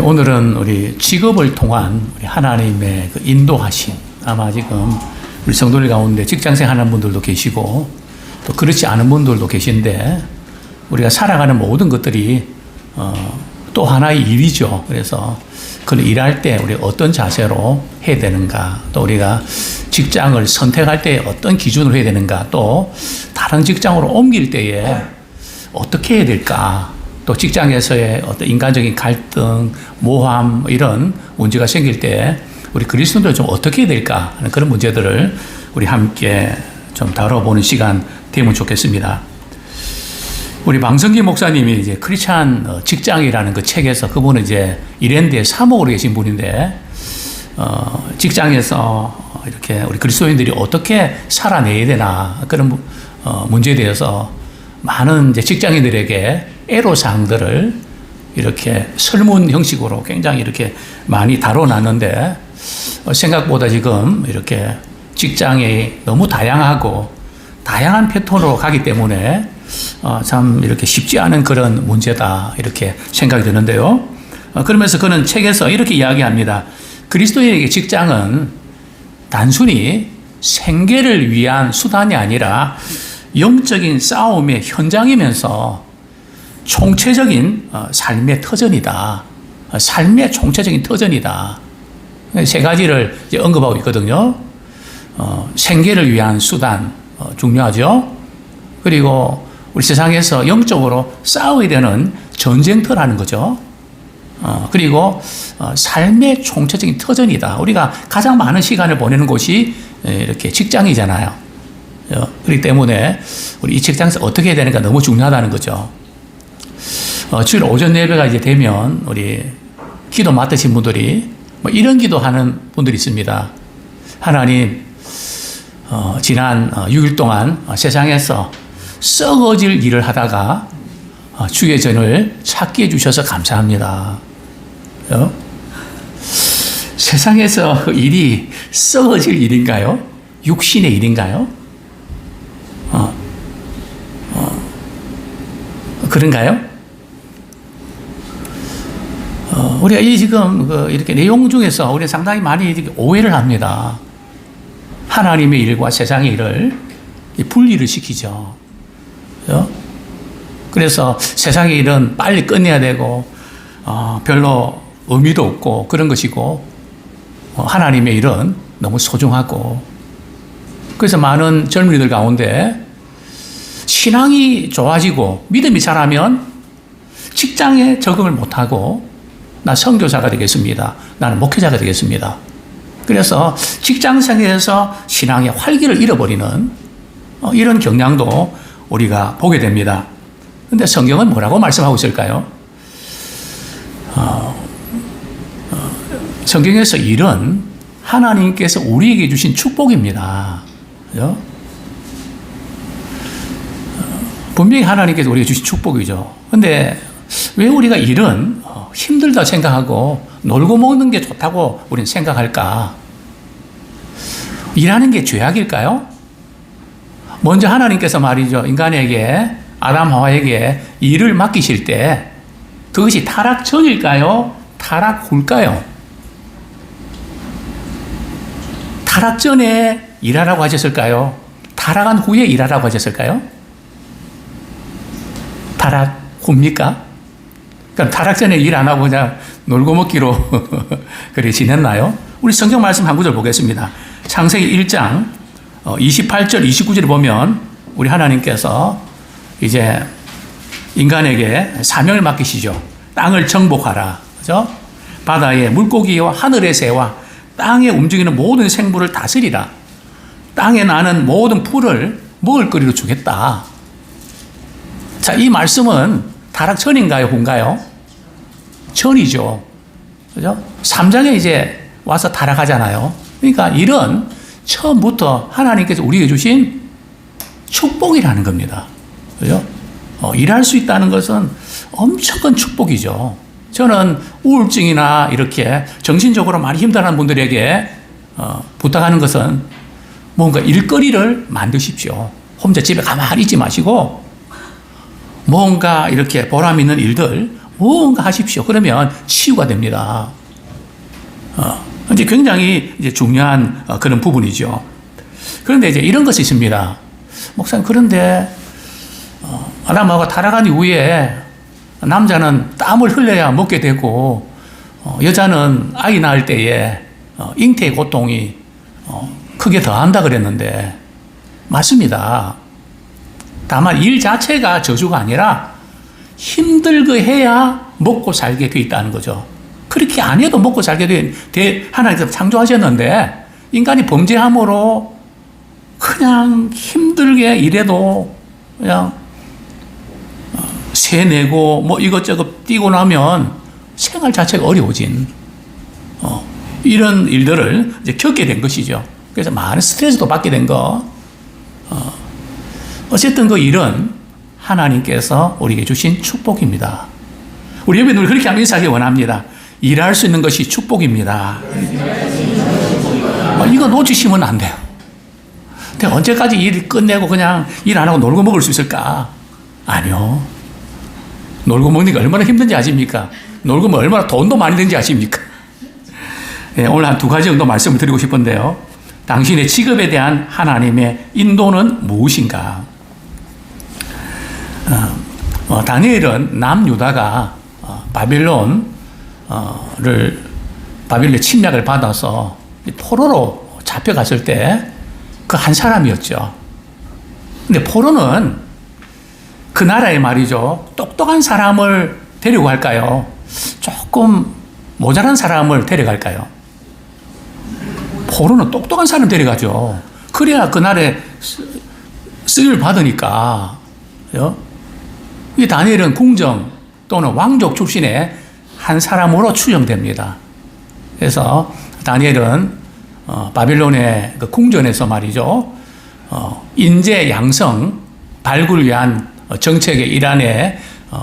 오늘은 우리 직업을 통한 우리 하나님의 그 인도하심, 아마 지금 우리 성도들 가운데 직장생 하는 분들도 계시고 또 그렇지 않은 분들도 계신데 우리가 살아가는 모든 것들이 또 하나의 일이죠. 그래서 그 일할 때 우리 어떤 자세로 해야 되는가, 또 우리가 직장을 선택할 때 어떤 기준으로 해야 되는가, 또 다른 직장으로 옮길 때에 어떻게 해야 될까, 또 직장에서의 어떤 인간적인 갈등, 모함 이런 문제가 생길 때 우리 그리스도인들 좀 어떻게 해야 될까 하는 그런 문제들을 우리 함께 좀 다뤄보는 시간 되면 좋겠습니다. 우리 방성기 목사님이 이제 크리스찬 직장이라는 그 책에서, 그분은 이제 이랜드에 사목으로 계신 분인데 직장에서 이렇게 우리 그리스도인들이 어떻게 살아내야 되나 그런 문제에 대해서 많은 이제 직장인들에게 애로사항들을 이렇게 설문 형식으로 굉장히 이렇게 많이 다뤄놨는데, 생각보다 지금 이렇게 직장이 너무 다양하고 다양한 패턴으로 가기 때문에 참 이렇게 쉽지 않은 그런 문제다 이렇게 생각이 드는데요. 그러면서 그는 책에서 이렇게 이야기합니다. 그리스도인에게 직장은 단순히 생계를 위한 수단이 아니라 영적인 싸움의 현장이면서 총체적인 삶의 터전이다. 삶의 총체적인 터전이다. 세 가지를 이제 언급하고 있거든요. 생계를 위한 수단, 중요하죠. 그리고 우리 세상에서 영적으로 싸워야 되는 전쟁터라는 거죠. 그리고 삶의 총체적인 터전이다. 우리가 가장 많은 시간을 보내는 곳이 이렇게 직장이잖아요. 그렇기 때문에 우리 이 직장에서 어떻게 해야 되는가 너무 중요하다는 거죠. 주일 오전 예배가 이제 되면 우리 기도 맡으신 분들이 이런 기도하는 분들이 있습니다. 하나님, 지난 6일 동안 세상에서 썩어질 일을 하다가 주의 전을 찾게 해주셔서 감사합니다. 세상에서 그 일이 썩어질 일인가요? 육신의 일인가요? 그런가요? 우리가 이 지금 이렇게 내용 중에서 우리가 상당히 많이 이렇게 오해를 합니다. 하나님의 일과 세상의 일을 분리를 시키죠. 그래서 세상의 일은 빨리 끝내야 되고 별로 의미도 없고 그런 것이고, 하나님의 일은 너무 소중하고, 그래서 많은 젊은이들 가운데 신앙이 좋아지고 믿음이 자라면 직장에 적응을 못하고 나 선교사가 되겠습니다. 나는 목회자가 되겠습니다. 그래서 직장 생활에서 신앙의 활기를 잃어버리는 이런 경향도 우리가 보게 됩니다. 그런데 성경은 뭐라고 말씀하고 있을까요? 성경에서 일은 하나님께서 우리에게 주신 축복입니다. 그죠? 분명히 하나님께서 우리에게 주신 축복이죠. 그런데 왜 우리가 일은 힘들다 생각하고 놀고 먹는 게 좋다고 우리는 생각할까? 일하는 게 죄악일까요? 먼저 하나님께서 말이죠, 인간에게, 아담 하와에게 일을 맡기실 때 그것이 타락 전일까요? 타락 후일까요? 타락 전에 일하라고 하셨을까요? 타락한 후에 일하라고 하셨을까요? 타락 후입니까? 그럼 타락 전에 일 안 하고 그냥 놀고 먹기로 그래 지냈나요? 우리 성경 말씀 한 구절 보겠습니다. 창세기 1장 28절 29절을 보면 우리 하나님께서 이제 인간에게 사명을 맡기시죠. 땅을 정복하라. 그죠? 바다의 물고기와 하늘의 새와 땅에 움직이는 모든 생물을 다스리라. 땅에 나는 모든 풀을 먹을거리로 주겠다. 자, 이 말씀은 타락 전인가요, 후인가요? 전이죠. 그죠? 3장에 이제 와서 타락하잖아요. 그러니까 일은 처음부터 하나님께서 우리에게 주신 축복이라는 겁니다. 그죠? 일할 수 있다는 것은 엄청 큰 축복이죠. 저는 우울증이나 이렇게 정신적으로 많이 힘들어하는 분들에게 부탁하는 것은 뭔가 일거리를 만드십시오. 혼자 집에 가만히 있지 마시고 뭔가 이렇게 보람 있는 일들, 뭔가 하십시오. 그러면 치유가 됩니다. 이제 굉장히 이제 중요한 그런 부분이죠. 그런데 이제 이런 것이 있습니다. 목사님, 그런데 아담하고 타락한 이후에 남자는 땀을 흘려야 먹게 되고 여자는 아이 낳을 때에 잉태의 고통이 크게 더한다 그랬는데 맞습니다. 다만 일 자체가 저주가 아니라 힘들게 해야 먹고 살게 돼 있다는 거죠. 그렇게 안 해도 먹고 살게 하나님께서 창조하셨는데 인간이 범죄함으로 그냥 힘들게 일해도 그냥 세 내고 뭐 이것저것 뛰고 나면 생활 자체가 어려워진 이런 일들을 이제 겪게 된 것이죠. 그래서 많은 스트레스도 받게 된 거. 어쨌든 그 일은 하나님께서 우리에게 주신 축복입니다. 우리 예배는 그렇게 하면 인사하기 원합니다. 일할 수 있는 것이 축복입니다. 이거 놓치시면 안 돼요. 근데 언제까지 일 끝내고 그냥 일 안 하고 놀고 먹을 수 있을까? 아니요. 놀고 먹는 게 얼마나 힘든지 아십니까? 놀고 먹으면 얼마나 돈도 많이 드는지 아십니까? 네, 오늘 한 두 가지 정도 말씀을 드리고 싶은데요. 당신의 직업에 대한 하나님의 인도는 무엇인가? 다니엘은 남유다가 바빌론에 침략을 받아서 포로로 잡혀갔을 때 그 한 사람이었죠. 근데 포로는 그 나라에 말이죠. 똑똑한 사람을 데리고 갈까요? 조금 모자란 사람을 데려갈까요? 포로는 똑똑한 사람 데려가죠. 그래야 그 나라에 쓰임을 받으니까. 이 다니엘은 궁정 또는 왕족 출신의 한 사람으로 추정됩니다. 그래서 다니엘은 바빌론의 그 궁전에서 말이죠. 인재 양성 발굴을 위한 정책의 일환에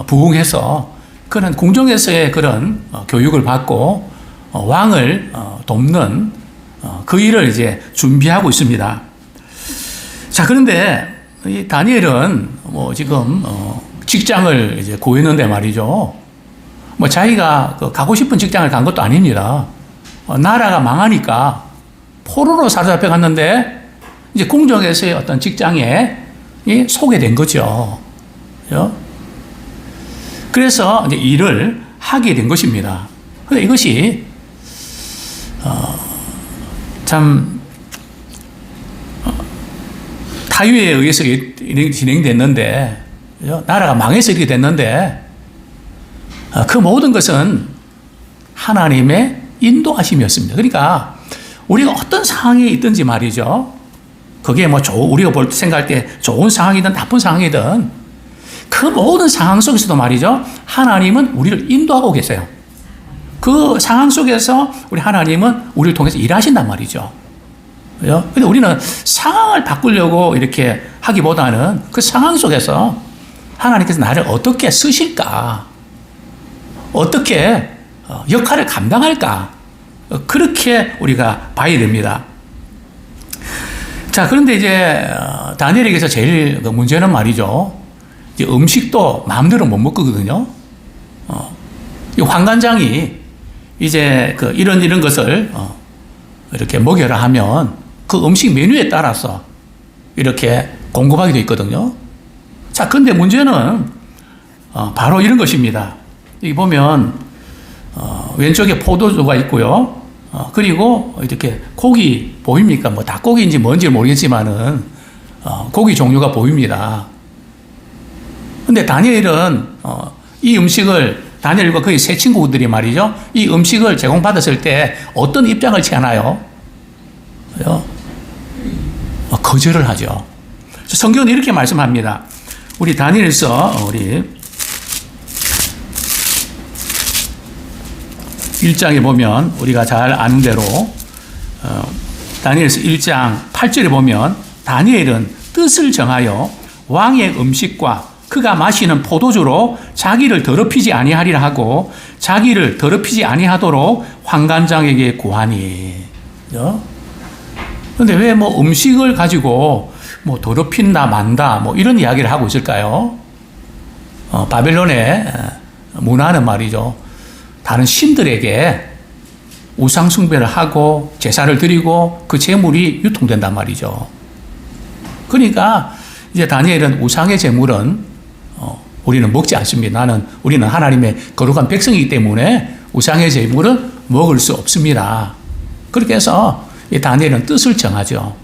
부응해서 그런 궁정에서의 그런 교육을 받고 왕을 돕는 그 일을 이제 준비하고 있습니다. 자, 그런데 이 다니엘은 뭐 지금 직장을 이제 구했는데 말이죠. 뭐 자기가 가고 싶은 직장을 간 것도 아닙니다. 나라가 망하니까 포로로 사로잡혀 갔는데 이제 궁정에서의 어떤 직장에 소개된 거죠. 그래서 이제 일을 하게 된 것입니다. 근데 이것이 참 타유에 의해서 진행됐는데 나라가 망해서 이렇게 됐는데 그 모든 것은 하나님의 인도하심이었습니다. 그러니까 우리가 어떤 상황에 있든지 말이죠. 그게 뭐 우리가 생각할 때 좋은 상황이든 나쁜 상황이든 그 모든 상황 속에서도 말이죠. 하나님은 우리를 인도하고 계세요. 그 상황 속에서 우리 하나님은 우리를 통해서 일하신단 말이죠. 근데 우리는 상황을 바꾸려고 이렇게 하기보다는 그 상황 속에서 하나님께서 나를 어떻게 쓰실까? 어떻게 역할을 감당할까? 그렇게 우리가 봐야 됩니다. 자, 그런데 이제 다니엘에게서 제일 문제는 말이죠. 이제 음식도 마음대로 못 먹거든요. 이 환관장이 이제 이런 것을 이렇게 먹여라 하면 그 음식 메뉴에 따라서 이렇게 공급하게 되어 있거든요. 자, 근데 문제는 바로 이런 것입니다. 여기 보면 왼쪽에 포도주가 있고요. 그리고 이렇게 고기 보입니까? 뭐 닭고기인지 뭔지 모르겠지만은 고기 종류가 보입니다. 근데 다니엘은 이 음식을 다니엘과 그의 세 친구들이 말이죠. 이 음식을 제공받았을 때 어떤 입장을 취하나요? 거절을 하죠. 성경은 이렇게 말씀합니다. 우리 다니엘서 우리 1장에 보면 우리가 잘 아는 대로 다니엘서 1장 8절에 보면 다니엘은 뜻을 정하여 왕의 음식과 그가 마시는 포도주로 자기를 더럽히지 아니하리라 하고 자기를 더럽히지 아니하도록 환관장에게 구하니. 그런데 왜 뭐 음식을 가지고 뭐 더럽힌다 만다 뭐 이런 이야기를 하고 있을까요? 바벨론의 문화는 말이죠. 다른 신들에게 우상 숭배를 하고 제사를 드리고 그 제물이 유통된단 말이죠. 그러니까 이제 다니엘은 우상의 제물은 우리는 먹지 않습니다. 우리는 하나님의 거룩한 백성이기 때문에 우상의 제물은 먹을 수 없습니다. 그렇게 해서 이 다니엘은 뜻을 정하죠.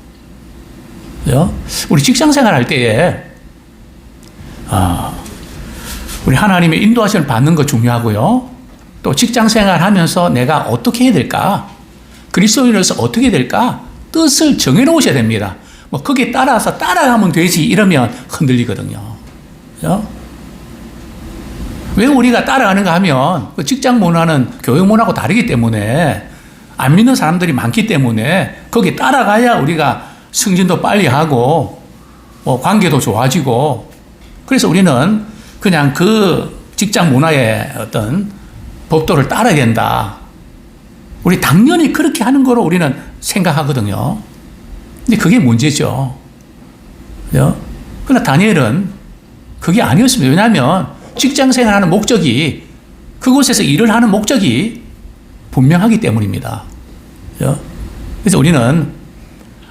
우리 직장 생활할 때에 우리 하나님의 인도하심을 받는 거 중요하고요. 또 직장 생활하면서 내가 어떻게 해야 될까? 그리스도인으로서 어떻게 될까? 뜻을 정해놓으셔야 됩니다. 뭐 거기에 따라서 따라가면 되지 이러면 흔들리거든요. 그죠? 왜 우리가 따라가는가 하면 그 직장 문화는 교육 문화하고 다르기 때문에 안 믿는 사람들이 많기 때문에 거기에 따라가야 우리가 승진도 빨리 하고 뭐 관계도 좋아지고 그래서 우리는 그냥 그 직장 문화의 어떤 법도를 따라야 된다. 우리 당연히 그렇게 하는 거로 우리는 생각하거든요. 근데 그게 문제죠. 그러나 다니엘은 그게 아니었습니다. 왜냐하면 직장 생활하는 목적이 그곳에서 일을 하는 목적이 분명하기 때문입니다. 그래서 우리는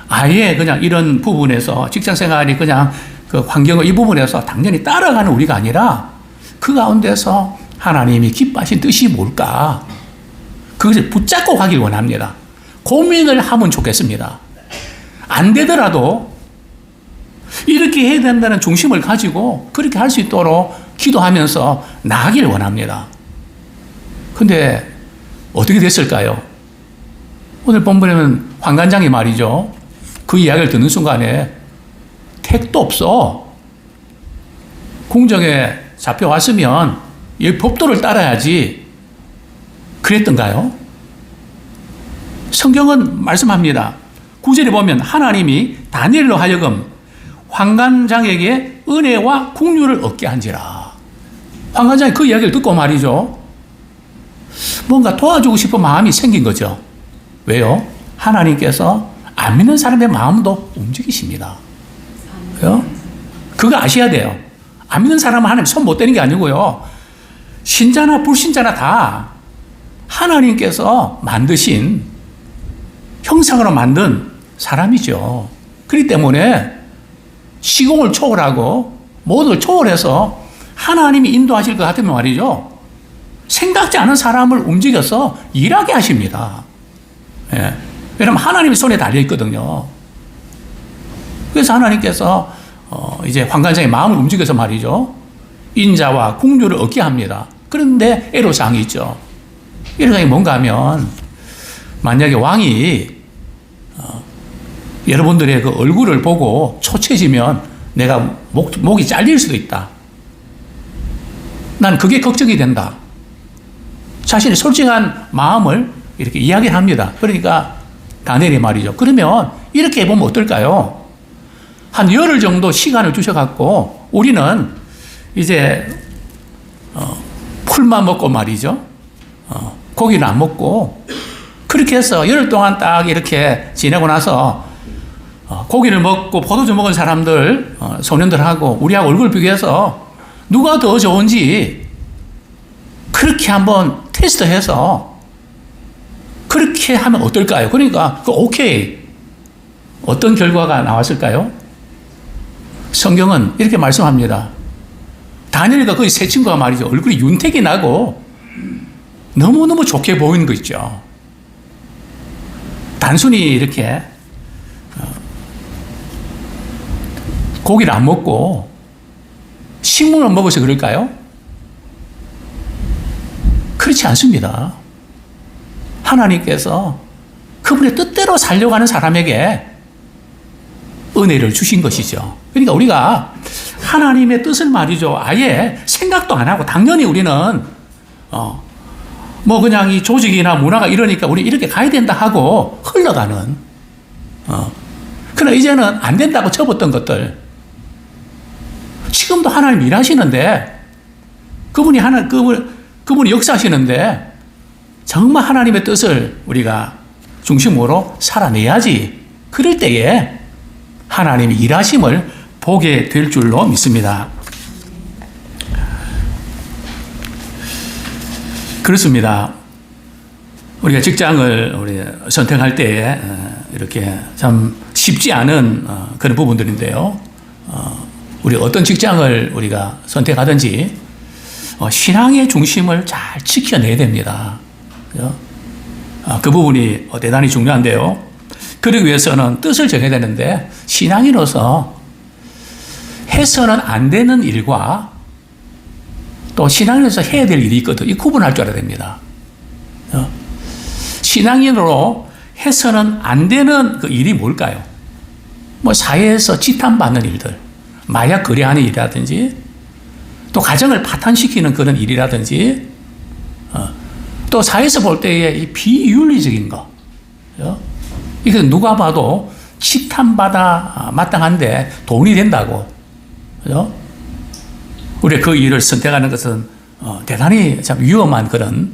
아예 그냥 이런 부분에서 직장 생활이 그냥 그 환경의 이 부분에서 당연히 따라가는 우리가 아니라 그 가운데서 하나님이 기뻐하신 뜻이 뭘까? 그것을 붙잡고 가길 원합니다. 고민을 하면 좋겠습니다. 안 되더라도 이렇게 해야 된다는 중심을 가지고 그렇게 할 수 있도록 기도하면서 나아가길 원합니다. 근데 어떻게 됐을까요? 오늘 본문에는 환관장이 말이죠. 그 이야기를 듣는 순간에 택도 없어. 궁정에 잡혀왔으면 이 법도를 따라야지. 그랬던가요? 성경은 말씀합니다. 9절에 보면 하나님이 다니엘로 하여금 환관장에게 은혜와 국류를 얻게 한지라. 환관장이 그 이야기를 듣고 말이죠. 뭔가 도와주고 싶은 마음이 생긴 거죠. 왜요? 하나님께서 안 믿는 사람의 마음도 움직이십니다. 왜요? 그거 아셔야 돼요. 안 믿는 사람은 하나님 손 못 대는 게 아니고요. 신자나 불신자나 다 하나님께서 만드신 형상으로 만든 사람이죠. 그렇기 때문에 시공을 초월하고 모든 걸 초월해서 하나님이 인도하실 것 같으면 말이죠. 생각지 않은 사람을 움직여서 일하게 하십니다. 예. 왜냐하면 하나님의 손에 달려있거든요. 그래서 하나님께서 이제 환관장의 마음을 움직여서 말이죠. 인자와 국류를 얻게 합니다. 그런데 애로사항이 있죠. 애로사항이 뭔가 하면 만약에 왕이 여러분들의 그 얼굴을 보고 초췌해지면 내가 목이 잘릴 수도 있다. 난 그게 걱정이 된다. 자신의 솔직한 마음을 이렇게 이야기합니다. 그러니까 다니엘이 말이죠. 그러면 이렇게 해보면 어떨까요? 한 열흘 정도 시간을 주셔갖고 우리는 이제 풀만 먹고 말이죠. 고기는 안 먹고 그렇게 해서 열흘 동안 딱 이렇게 지내고 나서 고기를 먹고 포도주 먹은 사람들 소년들하고 우리하고 얼굴 비교해서 누가 더 좋은지 그렇게 한번 테스트해서 그렇게 하면 어떨까요? 그러니까 오케이. 어떤 결과가 나왔을까요? 성경은 이렇게 말씀합니다. 다니엘과 그 세 친구가 말이죠. 얼굴이 윤택이 나고 너무너무 좋게 보이는 거 있죠. 단순히 이렇게 고기를 안 먹고 식물을 먹어서 그럴까요? 그렇지 않습니다. 하나님께서 그분의 뜻대로 살려고 하는 사람에게 은혜를 주신 것이죠. 그러니까 우리가 하나님의 뜻을 말이죠. 아예 생각도 안 하고 당연히 우리는 뭐 그냥 이 조직이나 문화가 이러니까 우리 이렇게 가야 된다 하고 흘러가는 그러나 이제는 안 된다고 접었던 것들 지금도 하나님 일하시는데 그분이 역사하시는데 정말 하나님의 뜻을 우리가 중심으로 살아내야지. 그럴 때에 하나님이 일하심을 보게 될 줄로 믿습니다. 그렇습니다. 우리가 직장을 우리 선택할 때 이렇게 참 쉽지 않은 그런 부분들인데요. 우리 어떤 직장을 우리가 선택하든지 신앙의 중심을 잘 지켜내야 됩니다. 그 부분이 대단히 중요한데요. 그러기 위해서는 뜻을 정해야 되는데 신앙인으로서 해서는 안 되는 일과 또 신앙인으로서 해야 될 일이 있거든. 이 구분할 줄 알아야 됩니다. 신앙인으로 해서는 안 되는 그 일이 뭘까요? 뭐 사회에서 지탄받는 일들, 마약 거래하는 일이라든지 또 가정을 파탄시키는 그런 일이라든지 또 사회에서 볼 때에 이 비윤리적인 거, 이건 누가 봐도 치탄받아 마땅한데 돈이 된다고, 우리가 그 일을 선택하는 것은 대단히 참 위험한 그런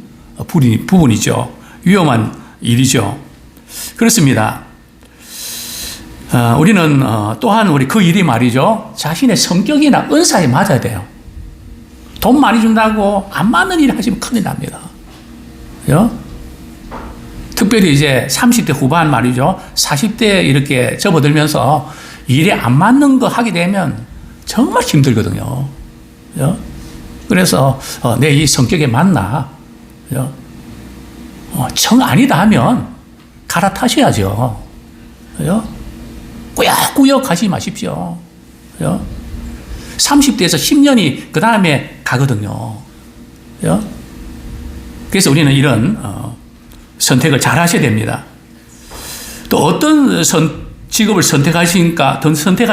부분이죠. 위험한 일이죠. 그렇습니다. 우리는 또한 우리 그 일이 말이죠. 자신의 성격이나 은사에 맞아야 돼요. 돈 많이 준다고 안 맞는 일을 하시면 큰일 납니다. 특별히 이제 30대 후반 말이죠. 40대 이렇게 접어들면서 일에 안 맞는 거 하게 되면 정말 힘들거든요. 그래서 내 이 성격에 맞나? 정 아니다 하면 갈아타셔야죠. 꾸역꾸역 하지 마십시오. 30대에서 10년이 그 다음에 가거든요. 그래서 우리는 이런 선택을 잘 하셔야 됩니다. 또 어떤 직업을 선택할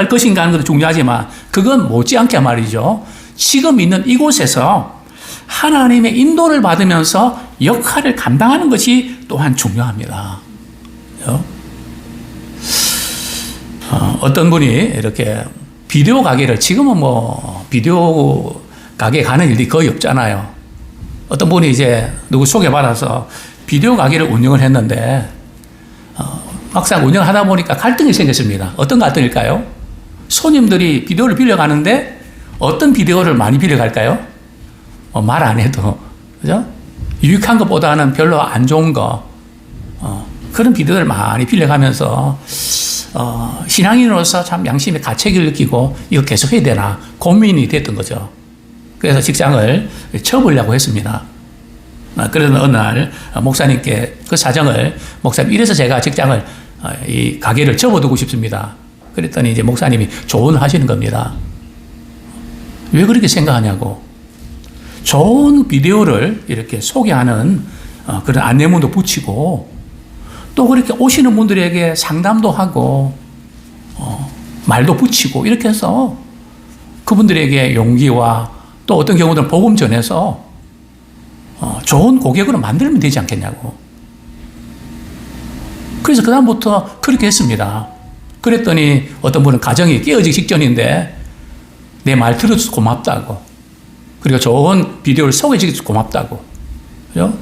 것인가 하는 것도 중요하지만 그건 못지않게 말이죠. 지금 있는 이곳에서 하나님의 인도를 받으면서 역할을 감당하는 것이 또한 중요합니다. 어떤 분이 이렇게 비디오 가게를, 지금은 뭐 비디오 가게 가는 일이 거의 없잖아요. 어떤 분이 이제 누구 소개받아서 비디오 가게를 운영을 했는데 막상 운영하다 보니까 갈등이 생겼습니다. 어떤 갈등일까요? 손님들이 비디오를 빌려가는데 어떤 비디오를 많이 빌려갈까요? 말 안 해도, 그죠? 유익한 것보다는 별로 안 좋은 거, 그런 비디오를 많이 빌려가면서 신앙인으로서 참 양심의 가책을 느끼고 이거 계속 해야 되나 고민이 됐던 거죠. 그래서 직장을 쳐보려고 했습니다. 그래서 어느 날 목사님께 그 사정을, 목사님 이래서 제가 직장을, 이 가게를 접어두고 싶습니다. 그랬더니 이제 목사님이 조언을 하시는 겁니다. 왜 그렇게 생각하냐고. 좋은 비디오를 이렇게 소개하는 그런 안내문도 붙이고 또 그렇게 오시는 분들에게 상담도 하고 말도 붙이고 이렇게 해서 그분들에게 용기와 또 어떤 경우들은 복음 전해서 좋은 고객으로 만들면 되지 않겠냐고. 그래서 그다음부터 그렇게 했습니다. 그랬더니 어떤 분은 가정이 깨어지기 직전인데 내 말 들어줘서 고맙다고, 그리고 좋은 비디오를 소개해주셔서 고맙다고. 그죠?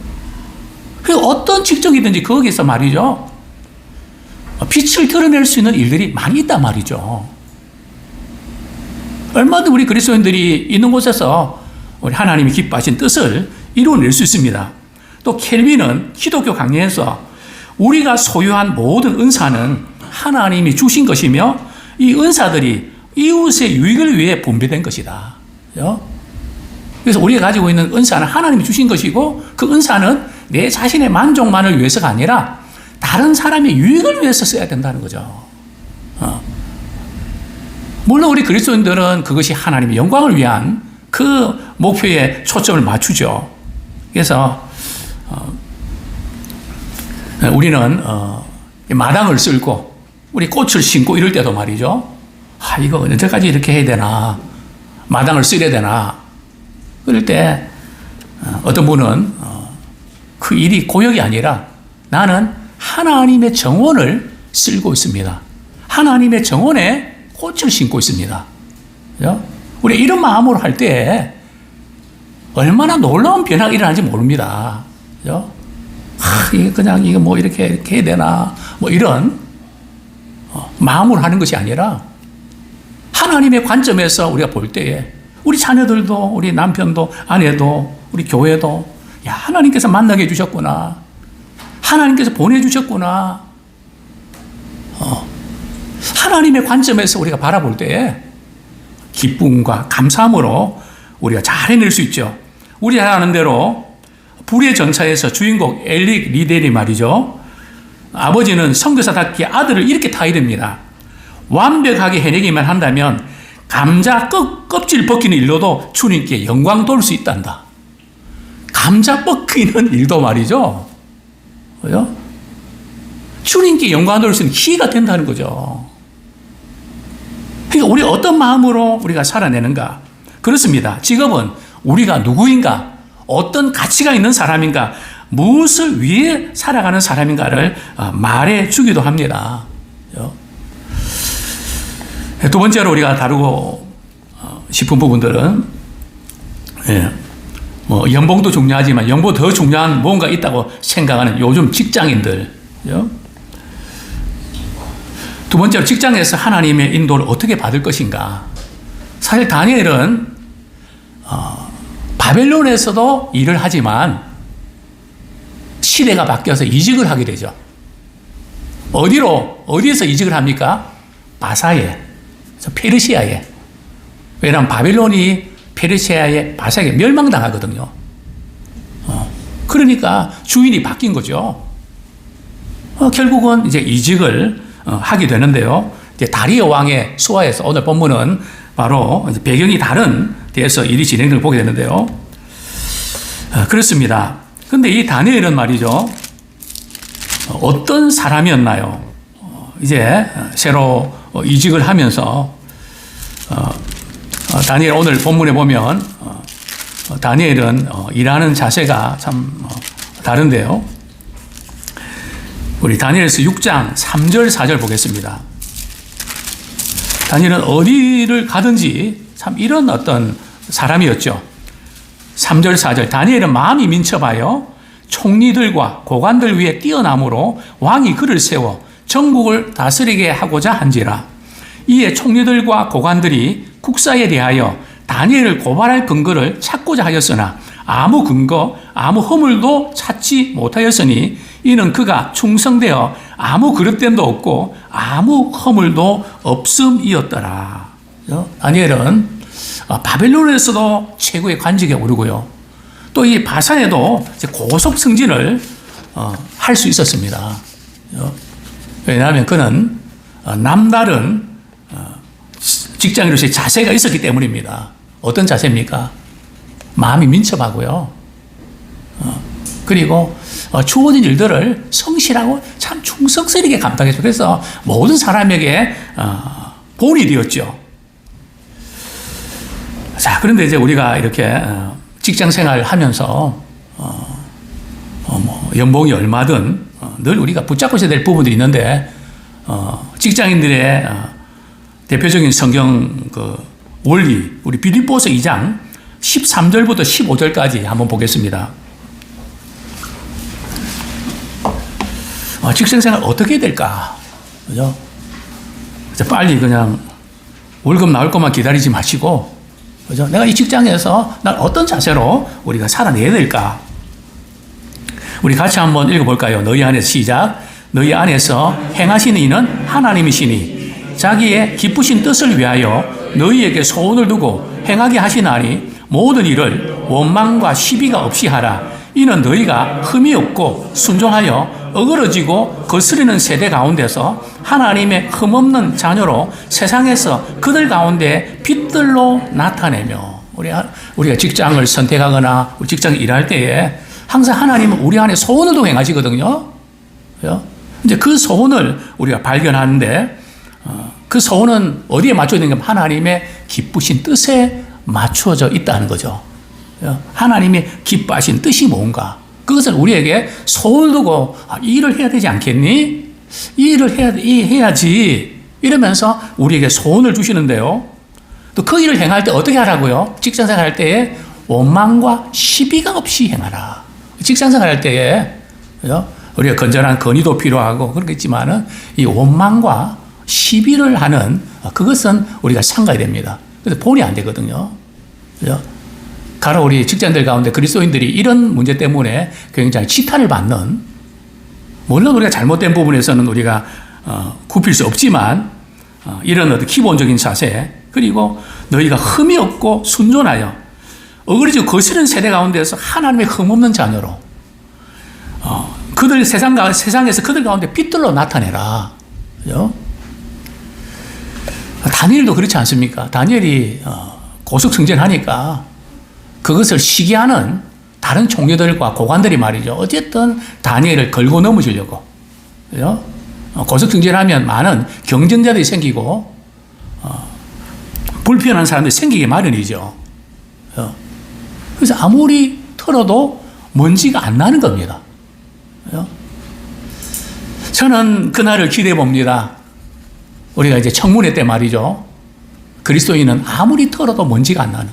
그리고 어떤 직종이든지 거기서 말이죠, 빛을 드러낼 수 있는 일들이 많이 있단 말이죠. 얼마든지 우리 그리스도인들이 있는 곳에서 우리 하나님이 기뻐하신 뜻을 이루어낼 수 있습니다. 또 켈빈은 기독교 강의에서 우리가 소유한 모든 은사는 하나님이 주신 것이며 이 은사들이 이웃의 유익을 위해 분배된 것이다. 그래서 우리가 가지고 있는 은사는 하나님이 주신 것이고 그 은사는 내 자신의 만족만을 위해서가 아니라 다른 사람의 유익을 위해서 써야 된다는 거죠. 물론 우리 그리스도인들은 그것이 하나님의 영광을 위한 그 목표에 초점을 맞추죠. 그래서 우리는 마당을 쓸고 우리 꽃을 심고 이럴 때도 말이죠. 이거 언제까지 이렇게 해야 되나, 마당을 쓸어야 되나. 그럴 때 어떤 분은 그 일이 고역이 아니라 나는 하나님의 정원을 쓸고 있습니다. 하나님의 정원에 꽃을 심고 있습니다. 그죠? 우리 이런 마음으로 할 때 얼마나 놀라운 변화가 일어나는지 모릅니다. 그죠? 이거 뭐 이렇게 해야 되나, 뭐 이런 마음으로 하는 것이 아니라 하나님의 관점에서 우리가 볼 때에 우리 자녀들도, 우리 남편도, 아내도, 우리 교회도 야, 하나님께서 만나게 해주셨구나. 하나님께서 보내주셨구나. 하나님의 관점에서 우리가 바라볼 때 기쁨과 감사함으로 우리가 잘 해낼 수 있죠. 우리 잘 아는 대로 불의 전차에서 주인공 엘릭 리델이 말이죠. 아버지는 선교사답게 아들을 이렇게 타이릅니다. 완벽하게 해내기만 한다면 감자 껍질 벗기는 일로도 주님께 영광 돌 수 있단다. 감자 벗기는 일도 말이죠. 그죠? 주님께 영광 돌 수 있는 기회가 된다는 거죠. 그러니까 우리 어떤 마음으로 우리가 살아내는가? 그렇습니다. 직업은 우리가 누구인가? 어떤 가치가 있는 사람인가? 무엇을 위해 살아가는 사람인가를 말해 주기도 합니다. 두 번째로 우리가 다루고 싶은 부분들은 뭐 연봉도 중요하지만 연봉 더 중요한 뭔가 있다고 생각하는 요즘 직장인들. 두 번째로 직장에서 하나님의 인도를 어떻게 받을 것인가. 사실 다니엘은 바벨론에서도 일을 하지만 시대가 바뀌어서 이직을 하게 되죠. 어디에서 이직을 합니까? 바사에, 페르시아에. 왜냐하면 바벨론이 페르시아의 바사에 멸망당하거든요. 그러니까 주인이 바뀐 거죠. 결국은 이제 이직을 하게 되는데요. 이제 다리오 왕의 수하에서 오늘 본문은 바로 배경이 다른 데에서 일이 진행을 보게 되는데요. 그렇습니다. 근데 이 다니엘은 말이죠. 어떤 사람이었나요? 이제 새로 이직을 하면서 다니엘 오늘 본문에 보면 다니엘은 일하는 자세가 참 다른데요. 우리 다니엘서 6장 3절 4절 보겠습니다. 다니엘은 어디를 가든지 참 이런 어떤 사람이었죠. 3절 4절 다니엘은 마음이 민첩하여 총리들과 고관들 위에 뛰어남으로 왕이 그를 세워 전국을 다스리게 하고자 한지라. 이에 총리들과 고관들이 국사에 대하여 다니엘을 고발할 근거를 찾고자 하였으나 아무 근거, 아무 허물도 찾지 못하였으니 이는 그가 충성되어 아무 그릇됨도 없고 아무 허물도 없음이었더라. 다니엘은 바벨론에서도 최고의 관직에 오르고요. 또 이 바산에도 고속 승진을 할 수 있었습니다. 왜냐하면 그는 남다른 직장인으로서의 자세가 있었기 때문입니다. 어떤 자세입니까? 마음이 민첩하고요. 그리고 주어진 일들을 성실하고 참 충성스럽게 감당했죠. 그래서 모든 사람에게 본이 되었죠. 자, 그런데 이제 우리가 이렇게 직장 생활을 하면서 뭐 연봉이 얼마든 늘 우리가 붙잡고 있어야 될 부분들이 있는데 직장인들의 대표적인 성경 원리, 우리 빌립보서 2장 13절부터 15절까지 한번 보겠습니다. 직장 생활 어떻게 해야 될까? 그죠? 빨리 그냥 월급 나올 것만 기다리지 마시고, 그죠? 내가 이 직장에서 난 어떤 자세로 우리가 살아내야 될까? 우리 같이 한번 읽어볼까요? 너희 안에서 시작. 너희 안에서 행하시는 이는 하나님이시니 자기의 기쁘신 뜻을 위하여 너희에게 소원을 두고 행하게 하시나니 모든 일을 원망과 시비가 없이 하라. 이는 너희가 흠이 없고 순종하여 어그러지고 거스르는 세대 가운데서 하나님의 흠없는 자녀로 세상에서 그들 가운데 빛들로 나타내며. 우리가 직장을 선택하거나 우리 직장에 일할 때에 항상 하나님은 우리 안에 소원을 두고 행하시거든요. 이제 그 소원을 우리가 발견하는데 그 소원은 어디에 맞춰져 있는가? 하나님의 기쁘신 뜻에 맞춰져 있다는 거죠. 하나님이 기뻐하신 뜻이 뭔가? 그것을 우리에게 소원을 두고 이 일을 해야 되지 않겠니? 이 일을 해야지. 이러면서 우리에게 소원을 주시는데요. 또 그 일을 행할 때 어떻게 하라고요? 직장생활 할 때에 원망과 시비가 없이 행하라. 직장생활 할 때에 우리가 건전한 건의도 필요하고 그런 게 있지만은 이 원망과 시비를 하는 그것은 우리가 삼가야 됩니다. 그래서 본이 안 되거든요. 그죠? 가로 우리 직장들 가운데 그리스도인들이 이런 문제 때문에 굉장히 지탄을 받는, 물론 우리가 잘못된 부분에서는 우리가 굽힐 수 없지만 이런 어떤 기본적인 자세, 그리고 너희가 흠이 없고 순전하여 어그러지고 거스른 세대 가운데서 하나님의 흠없는 자녀로 그들 세상에서 그들 가운데 빛들로 나타내라. 그죠? 다니엘도 그렇지 않습니까? 다니엘이 고속승진하니까 그것을 시기하는 다른 총리들과 고관들이 말이죠. 어쨌든 다니엘을 걸고 넘어지려고. 그죠? 고속승진하면 많은 경쟁자들이 생기고 불편한 사람들이 생기기 마련이죠. 그래서 아무리 털어도 먼지가 안 나는 겁니다. 저는 그날을 기대해 봅니다. 우리가 이제 청문회 때 말이죠. 그리스도인은 아무리 털어도 먼지가 안 나는.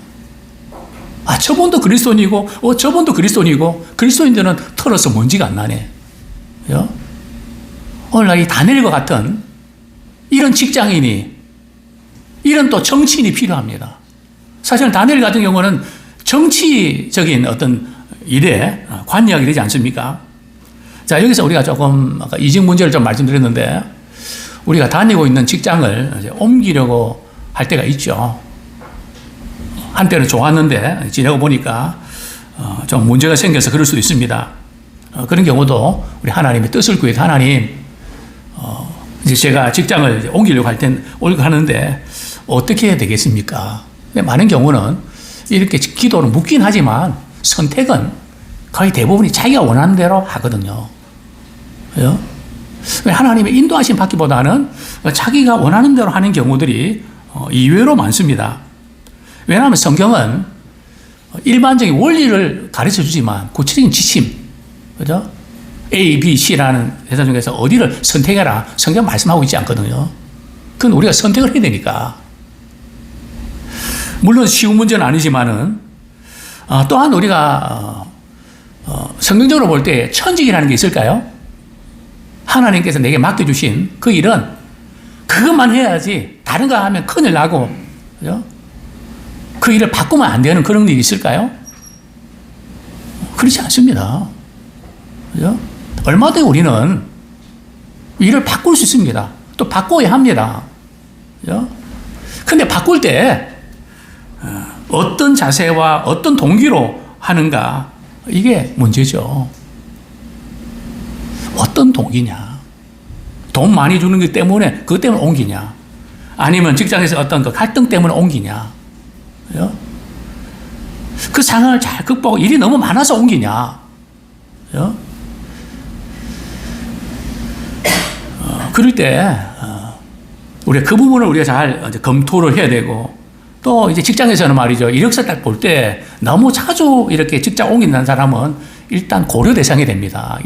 저분도 그리스도인이고, 저분도 그리스도인이고, 그리스도인들은 털어서 먼지가 안 나네. 오늘날 이 다니엘과 같은 이런 직장인이, 이런 또 정치인이 필요합니다. 사실 다니엘 같은 경우는 정치적인 어떤 일에 관여하게 되지 않습니까? 자, 여기서 우리가 조금 아까 이직 문제를 좀 말씀드렸는데, 우리가 다니고 있는 직장을 이제 옮기려고 할 때가 있죠. 한때는 좋았는데 지내고 보니까 좀 문제가 생겨서 그럴 수도 있습니다. 그런 경우도 우리 하나님의 뜻을 구해서 하나님, 이제 제가 직장을 이제 옮기려고 하는데 어떻게 해야 되겠습니까? 근데 많은 경우는 이렇게 기도를 묻긴 하지만 선택은 거의 대부분이 자기가 원하는 대로 하거든요. 그죠? 하나님의 인도하심 받기보다는 자기가 원하는 대로 하는 경우들이 이외로 많습니다. 왜냐하면 성경은 일반적인 원리를 가르쳐 주지만 구체적인 지침, 그죠? A, B, C라는 회사 중에서 어디를 선택해라 성경 말씀하고 있지 않거든요. 그건 우리가 선택을 해야 되니까. 물론 쉬운 문제는 아니지만은 또한 우리가 성경적으로 볼 때 천직이라는 게 있을까요? 하나님께서 내게 맡겨주신 그 일은 그것만 해야지 다른 거 하면 큰일 나고, 그죠? 그 일을 바꾸면 안 되는 그런 일이 있을까요? 그렇지 않습니다. 그죠? 얼마든지 우리는 일을 바꿀 수 있습니다. 또 바꿔야 합니다. 그죠? 근데 바꿀 때 어떤 자세와 어떤 동기로 하는가, 이게 문제죠. 어떤 동기냐? 돈 많이 주는 것 때문에, 그것 때문에 옮기냐? 아니면 직장에서 어떤 그 갈등 때문에 옮기냐? 그죠? 그 상황을 잘 극복하고 일이 너무 많아서 옮기냐? 그죠? 그럴 때, 우리가 그 부분을 우리가 잘 검토를 해야 되고, 또 이제 직장에서는 말이죠. 이력서 딱 볼 때 너무 자주 이렇게 직장 옮긴다는 사람은 일단 고려 대상이 됩니다.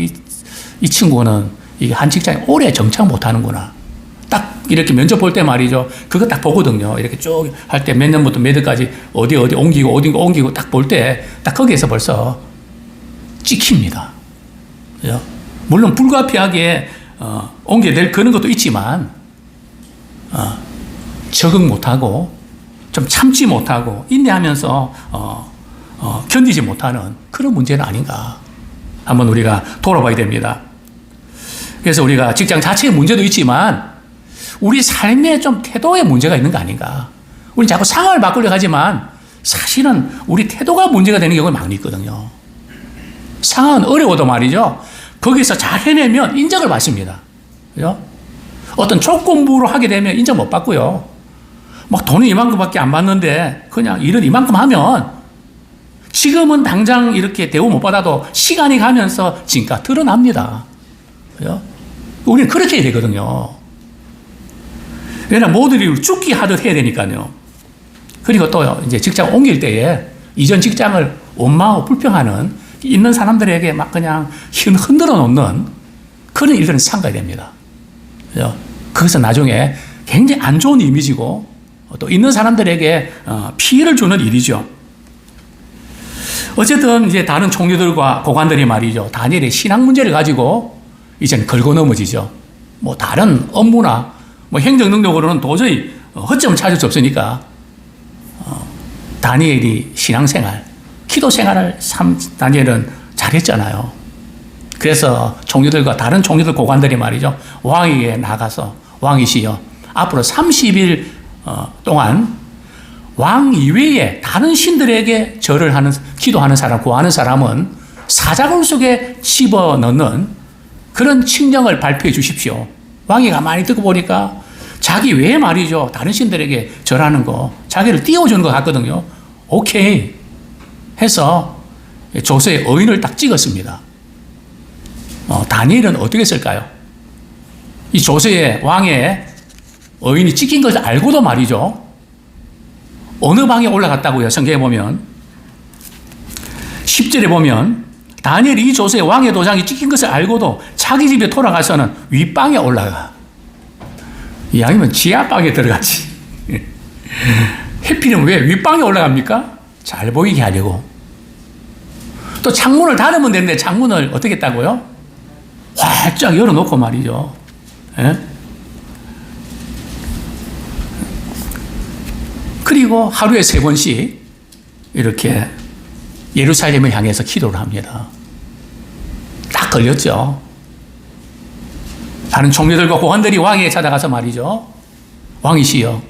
이 친구는 이게 한 직장에 오래 정착 못 하는구나. 딱 이렇게 면접 볼 때 말이죠. 그거 딱 보거든요. 이렇게 쭉 할 때 몇 년부터 몇 년까지 어디 옮기고 어디 옮기고 딱 볼 때 딱 거기에서 벌써 찍힙니다. 그죠? 물론 불가피하게 옮겨야 될 그런 것도 있지만 적응 못하고 좀 참지 못하고 인내하면서 견디지 못하는 그런 문제는 아닌가 한번 우리가 돌아봐야 됩니다. 그래서 우리가 직장 자체의 문제도 있지만 우리 삶에 좀 태도에 문제가 있는 거 아닌가. 우리 자꾸 상황을 바꾸려고 하지만 사실은 우리 태도가 문제가 되는 경우가 많이 있거든요. 상황은 어려워도 말이죠. 거기서 잘 해내면 인정을 받습니다. 그죠? 어떤 조건부로 하게 되면 인정 못 받고요. 막 돈은 이만큼밖에 안 받는데 그냥 일은 이만큼 하면 지금은 당장 이렇게 대우 못 받아도 시간이 가면서 진가 드러납니다. 그죠? 우리는 그렇게 해야 되거든요. 왜냐면 모두를 죽기 하듯 해야 되니까요. 그리고 또 이제 직장 옮길 때에 이전 직장을 원망하고 불평하는 있는 사람들에게 막 그냥 흔들어 놓는 그런 일들은 삼가야 됩니다. 그죠? 그것은 나중에 굉장히 안 좋은 이미지고 또 있는 사람들에게 피해를 주는 일이죠. 어쨌든 이제 다른 총리들과 고관들이 말이죠. 다니엘의 신앙 문제를 가지고 이제는 걸고 넘어지죠. 뭐 다른 업무나 뭐 행정 능력으로는 도저히 허점을 찾을 수 없으니까 다니엘이 신앙생활, 기도 생활을 참 다니엘은 잘했잖아요. 그래서 총리들과 다른 총리들 고관들이 말이죠. 왕에게 나가서 왕이시여 앞으로 30일 동안 왕 이외에 다른 신들에게 절을 하는, 기도하는 사람, 구하는 사람은 사자굴 속에 집어넣는 그런 칙령을 발표해 주십시오. 왕이 가만히 듣고 보니까 자기 외에 말이죠. 다른 신들에게 절하는 거, 자기를 띄워주는 것 같거든요. 오케이 해서 조서에 어인을 딱 찍었습니다. 다니엘은 어떻게 했을까요? 이 조서에 왕의 어인이 찍힌 것을 알고도 말이죠. 어느 방에 올라갔다고요? 성경에 보면 10절에 보면 다니엘이 이 조서에 왕의 도장이 찍힌 것을 알고도 자기 집에 돌아가서는 윗방에 올라가. 이왕이면 지하방에 들어가지. 해필이면 왜 윗방에 올라갑니까? 잘 보이게 하려고. 또 창문을 닫으면 되는데 창문을 어떻게 했다고요? 활짝 열어놓고 말이죠. 예? 그리고 하루에 3번씩 이렇게 예루살렘을 향해서 기도를 합니다. 딱 걸렸죠. 다른 총리들과 고관들이 왕에게 찾아가서 말이죠. 왕이시여,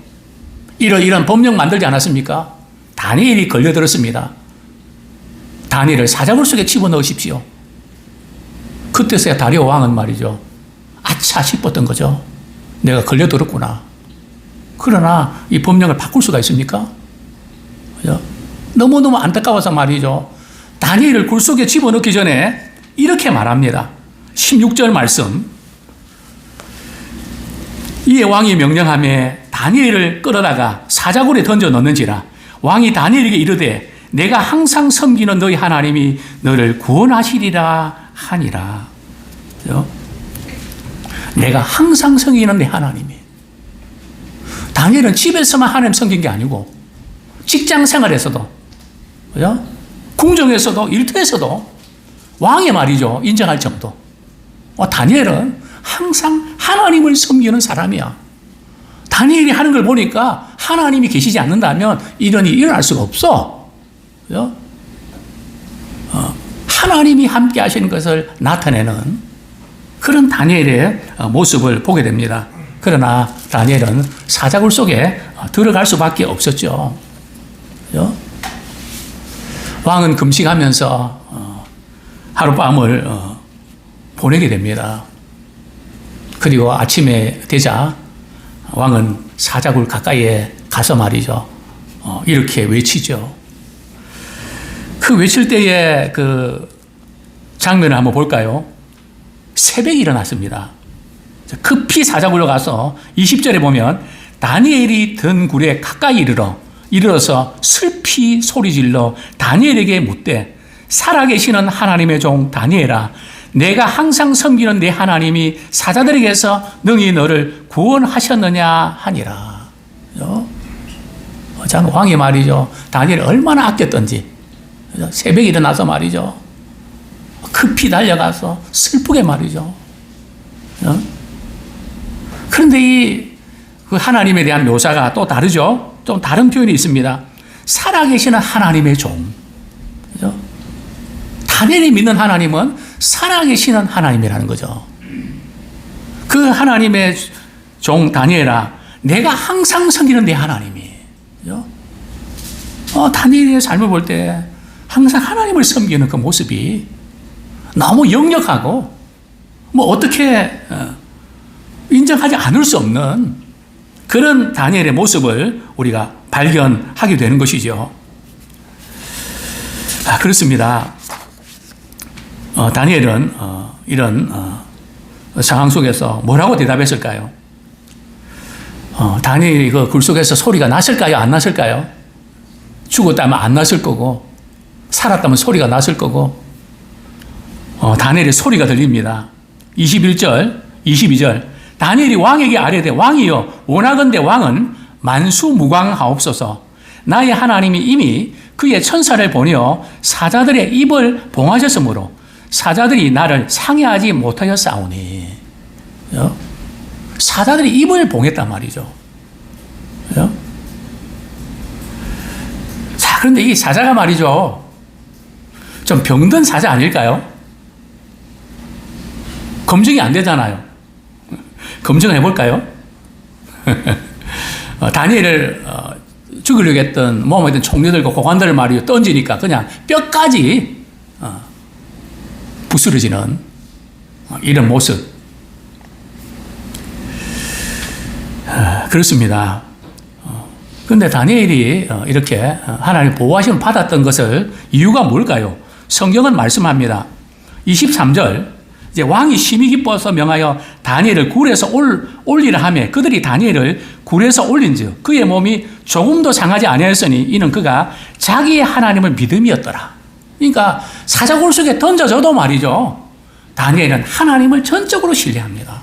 이런 법령 만들지 않았습니까? 다니엘이 걸려들었습니다. 다니엘을 사자굴 속에 집어넣으십시오. 그때서야 다리오 왕은 말이죠. 아차 싶었던 거죠. 내가 걸려들었구나. 그러나 이 법령을 바꿀 수가 있습니까? 그죠? 너무너무 안타까워서 말이죠. 다니엘을 굴 속에 집어넣기 전에 이렇게 말합니다. 16절 말씀. 이에 왕이 명령하며 다니엘을 끌어다가 사자굴에 던져 넣는지라. 왕이 다니엘에게 이르되 내가 항상 섬기는 너희 하나님이 너를 구원하시리라 하니라. 그죠? 내가 항상 섬기는 내 하나님이. 다니엘은 집에서만 하나님 섬긴 게 아니고 직장 생활에서도, 그죠? 궁정에서도, 일터에서도 왕의 말이죠. 인정할 정도. 다니엘은 항상 하나님을 섬기는 사람이야. 다니엘이 하는 걸 보니까 하나님이 계시지 않는다면 이런 일이 일어날 수가 없어. 그죠? 하나님이 함께 하시는 것을 나타내는 그런 다니엘의 모습을 보게 됩니다. 그러나 다니엘은 사자굴 속에 들어갈 수밖에 없었죠. 그죠? 왕은 금식하면서 하룻밤을 보내게 됩니다. 그리고 아침에 되자 왕은 사자굴 가까이에 가서 말이죠. 이렇게 외치죠. 그 외칠 때의 그 장면을 한번 볼까요? 새벽에 일어났습니다. 급히 사자굴로 가서 20절에 보면 다니엘이 든 굴에 가까이 이르러서 슬피 소리질러 다니엘에게 묻되 살아계시는 하나님의 종 다니엘아, 내가 항상 섬기는 내 하나님이 사자들에게서 능히 너를 구원하셨느냐 하니라. 참 왕이 말이죠. 다니엘을 얼마나 아꼈던지 새벽에 일어나서 말이죠. 급히 달려가서 슬프게 말이죠. 그런데 그 하나님에 대한 묘사가 또 다르죠. 좀 다른 표현이 있습니다. 살아계시는 하나님의 종. 그죠? 다니엘이 믿는 하나님은 살아계시는 하나님이라는 거죠. 그 하나님의 종 다니엘아, 내가 항상 섬기는 내 하나님이. 그죠? 다니엘의 삶을 볼 때 항상 하나님을 섬기는 그 모습이 너무 역력하고 어떻게 인정하지 않을 수 없는 그런 다니엘의 모습을 우리가 발견하게 되는 것이죠. 그렇습니다. 다니엘은 이런 상황 속에서 뭐라고 대답했을까요? 다니엘이 그 굴 속에서 소리가 났을까요? 안 났을까요? 죽었다면 안 났을 거고, 살았다면 소리가 났을 거고, 다니엘의 소리가 들립니다. 21절, 22절. 다니엘이 왕에게 아뢰되 왕이여 원하건대 왕은 만수무강하옵소서. 나의 하나님이 이미 그의 천사를 보내어 사자들의 입을 봉하셨으므로 사자들이 나를 상해하지 못하였사오니. 사자들이 입을 봉했단 말이죠. 자, 그런데 이 사자가 말이죠. 좀 병든 사자 아닐까요? 검증이 안 되잖아요. 검증해 볼까요? 다니엘을 죽이려고 했던 모함에 있던 총리들과 고관들을 말이요 던지니까 그냥 뼈까지 부스러지는 이런 모습. 그렇습니다. 그런데 다니엘이 이렇게 하나님 보호하심을 받았던 것을 이유가 뭘까요? 성경은 말씀합니다. 23절 이제 왕이 심히 기뻐서 명하여 다니엘을 굴에서 올리라 하며 그들이 다니엘을 굴에서 올린즉 그의 몸이 조금도 상하지 아니하였으니 이는 그가 자기의 하나님을 믿음이었더라. 그러니까 사자굴 속에 던져져도 말이죠. 다니엘은 하나님을 전적으로 신뢰합니다.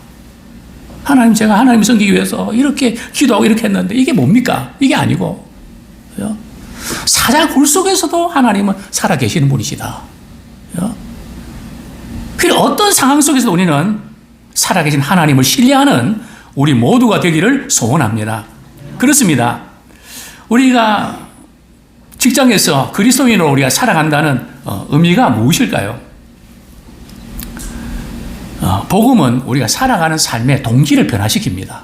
하나님, 제가 하나님 섬기기 위해서 이렇게 기도하고 이렇게 했는데 이게 뭡니까? 이게 아니고 사자굴 속에서도 하나님은 살아계시는 분이시다. 그리고 어떤 상황 속에서도 우리는 살아계신 하나님을 신뢰하는 우리 모두가 되기를 소원합니다. 그렇습니다. 우리가 직장에서 그리스도인으로 우리가 살아간다는 의미가 무엇일까요? 복음은 우리가 살아가는 삶의 동기를 변화시킵니다.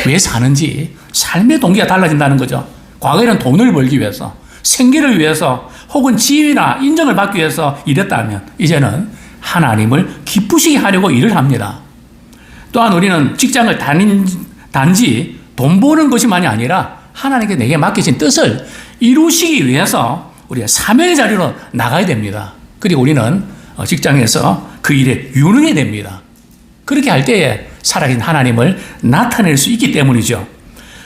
왜 사는지 삶의 동기가 달라진다는 거죠. 과거에는 돈을 벌기 위해서, 생계를 위해서 혹은 지위나 인정을 받기 위해서 일했다면 이제는 하나님을 기쁘시게 하려고 일을 합니다. 또한 우리는 직장을 단지 돈 버는 것이만이 아니라 하나님께 내게 맡기신 뜻을 이루시기 위해서 우리가 사명의 자리로 나가야 됩니다. 그리고 우리는 직장에서 그 일에 유능해야 됩니다. 그렇게 할 때에 살아계신 하나님을 나타낼 수 있기 때문이죠.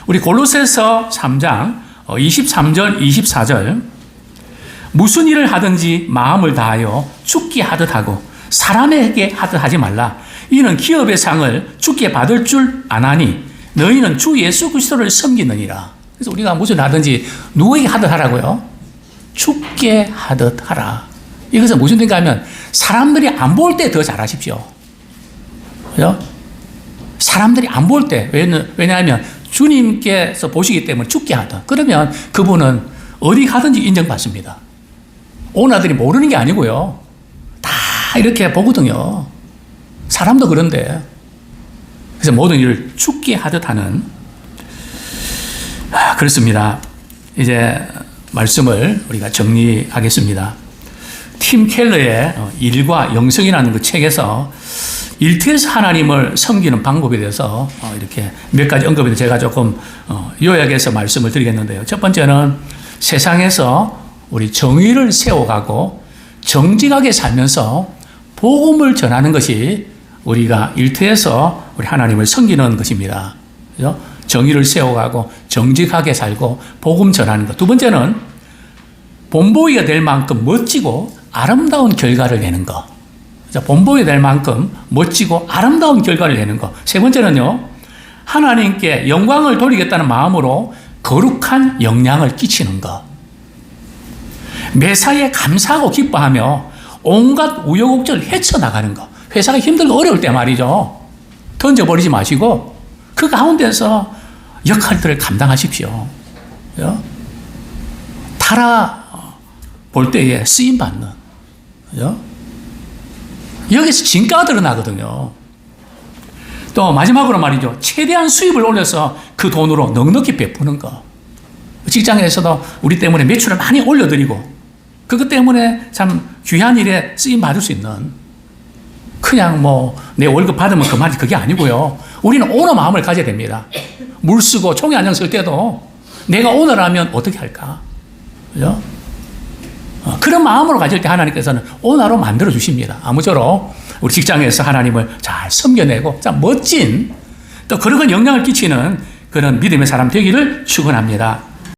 우리 골로새서 3장 23절 24절 무슨 일을 하든지 마음을 다하여 죽게 하듯 하고 사람에게 하듯 하지 말라. 이는 기업의 상을 죽게 받을 줄 아나니 너희는 주 예수 그리스도를 섬기느니라. 그래서 우리가 무슨 하든지 누구에게 하듯 하라고요? 죽게 하듯 하라. 이것은 무슨 뜻인가 하면 사람들이 안 볼 때 더 잘하십시오. 그죠? 사람들이 안 볼 때. 왜냐하면 주님께서 보시기 때문에 죽게 하다. 그러면 그분은 어디 가든지 인정받습니다. 오나들이 모르는 게 아니고요. 다 이렇게 보거든요. 사람도 그런데. 그래서 모든 일을 죽게 하듯 하는. 그렇습니다. 이제 말씀을 우리가 정리하겠습니다. 팀 켈러의 일과 영성이라는 그 책에서 일터에서 하나님을 섬기는 방법에 대해서 이렇게 몇 가지 언급해서 제가 조금 요약해서 말씀을 드리겠는데요. 첫 번째는 세상에서 우리 정의를 세워가고 정직하게 살면서 복음을 전하는 것이 우리가 일터에서 우리 하나님을 섬기는 것입니다. 그죠? 정의를 세워가고 정직하게 살고 복음 전하는 것. 두 번째는 본보기가 될 만큼 멋지고 아름다운 결과를 내는 것. 본보기가 될 만큼 멋지고 아름다운 결과를 내는 것. 세 번째는요, 하나님께 영광을 돌리겠다는 마음으로 거룩한 영향을 끼치는 것. 매사에 감사하고 기뻐하며 온갖 우여곡절을 헤쳐나가는 것. 회사가 힘들고 어려울 때 말이죠. 던져버리지 마시고 그 가운데서 역할들을 감당하십시오. 볼 때에 쓰임받는. 그죠? 여기서 진가가 드러나거든요. 또 마지막으로 말이죠. 최대한 수입을 올려서 그 돈으로 넉넉히 베푸는 거. 직장에서도 우리 때문에 매출을 많이 올려드리고 그것 때문에 참 귀한 일에 쓰임받을 수 있는 그냥 내 월급 받으면 그만이 그게 아니고요. 우리는 오너 마음을 가져야 됩니다. 물 쓰고 총회 안녕 쓸 때도 내가 오너라면 어떻게 할까? 그죠? 그런 마음으로 가질 때 하나님께서는 오너로 만들어 주십니다. 아무쪼록 우리 직장에서 하나님을 잘 섬겨내고 참 멋진 또 그런 영향을 끼치는 그런 믿음의 사람 되기를 축원합니다.